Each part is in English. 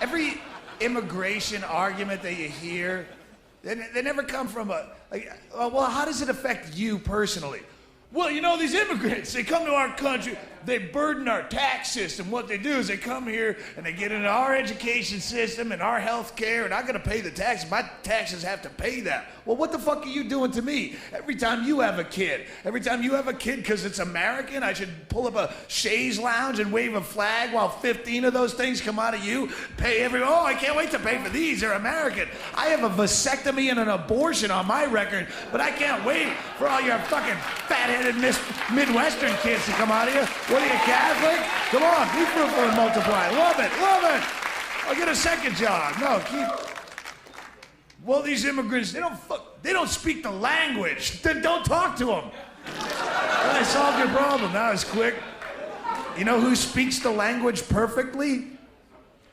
every immigration argument that you hear, they never come from well, how does it affect you personally? Well, you know, these immigrants, they come to our country, they burden our tax system. What they do is they come here and they get into our education system and our health care, and I gotta pay the taxes. My taxes have to pay that. Well, what the fuck are you doing to me? Every time you have a kid, because it's American, I should pull up a chaise lounge and wave a flag while 15 of those things come out of you? Oh, I can't wait to pay for these, they're American. I have a vasectomy and an abortion on my record, but I can't wait for all your fucking fat-headed Midwestern kids to come out of here. What are you, Catholic? Come on, be fruitful and multiply. Love it, love it. I'll get a second job. No, well, these immigrants, they don't speak the language. Then don't talk to them. Well, I solved your problem. That was quick. You know who speaks the language perfectly?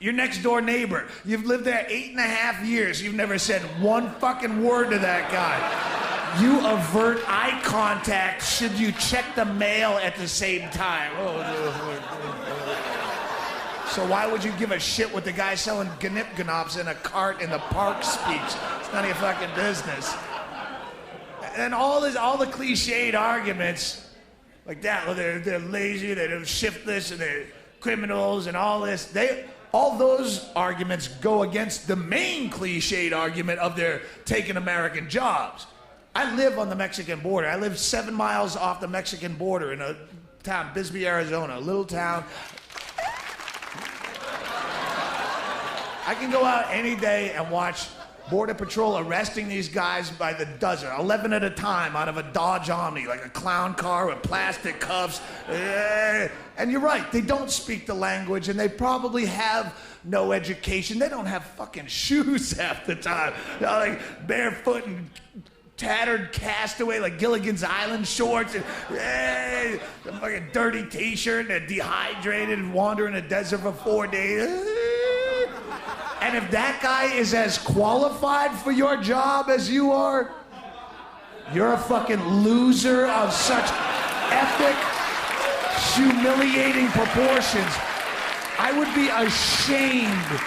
Your next door neighbor. You've lived there 8.5 years. You've never said one fucking word to that guy. You avert eye contact should you check the mail at the same time. So why would you give a shit what the guy selling gnip-gnops in a cart in the park speaks? It's none of your fucking business. And all the cliched arguments like that, well, they're lazy, they're shiftless, and they're criminals and all this, all those arguments go against the main cliched argument of they're taking American jobs. I live on the Mexican border. I live 7 miles off the Mexican border in a town, Bisbee, Arizona, a little town. I can go out any day and watch Border Patrol arresting these guys by the dozen, 11 at a time out of a Dodge Omni, like a clown car with plastic cuffs. And you're right, they don't speak the language and they probably have no education. They don't have fucking shoes half the time. They're like barefoot and tattered castaway like Gilligan's Island shorts and a fucking dirty t-shirt and a dehydrated and wander in the desert for 4 days. And if that guy is as qualified for your job as you are, you're a fucking loser of such epic, humiliating proportions. I would be ashamed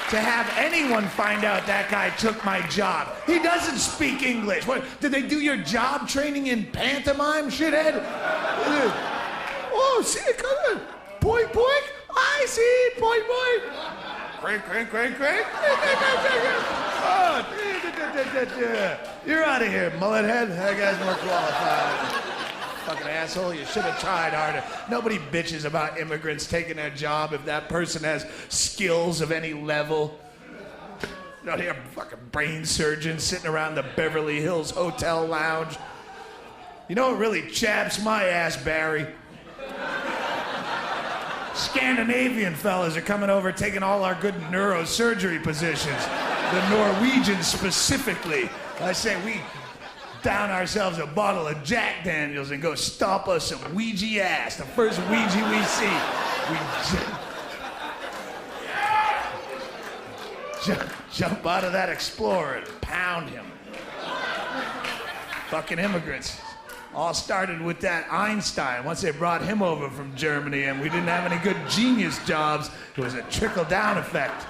to have anyone find out that guy took my job. He doesn't speak English. What, did they do your job training in pantomime, shithead? Oh, see it coming. Boink, boink. I see it. Boink, boink. Crank, crank, crank, crank. Oh, you're out of here, mullet head. That guy's more qualified. Fucking asshole, you should have tried harder. Nobody bitches about immigrants taking their job if that person has skills of any level. You know, they're fucking brain surgeons sitting around the Beverly Hills Hotel lounge. You know what really chaps my ass, Barry? Scandinavian fellas are coming over taking all our good neurosurgery positions. The Norwegians specifically. I say we down ourselves a bottle of Jack Daniels and go stomp us some Ouija ass. The first Ouija we see, we jump out of that Explorer and pound him. Fucking immigrants. All started with that Einstein. Once they brought him over from Germany and we didn't have any good genius jobs, it was a trickle-down effect.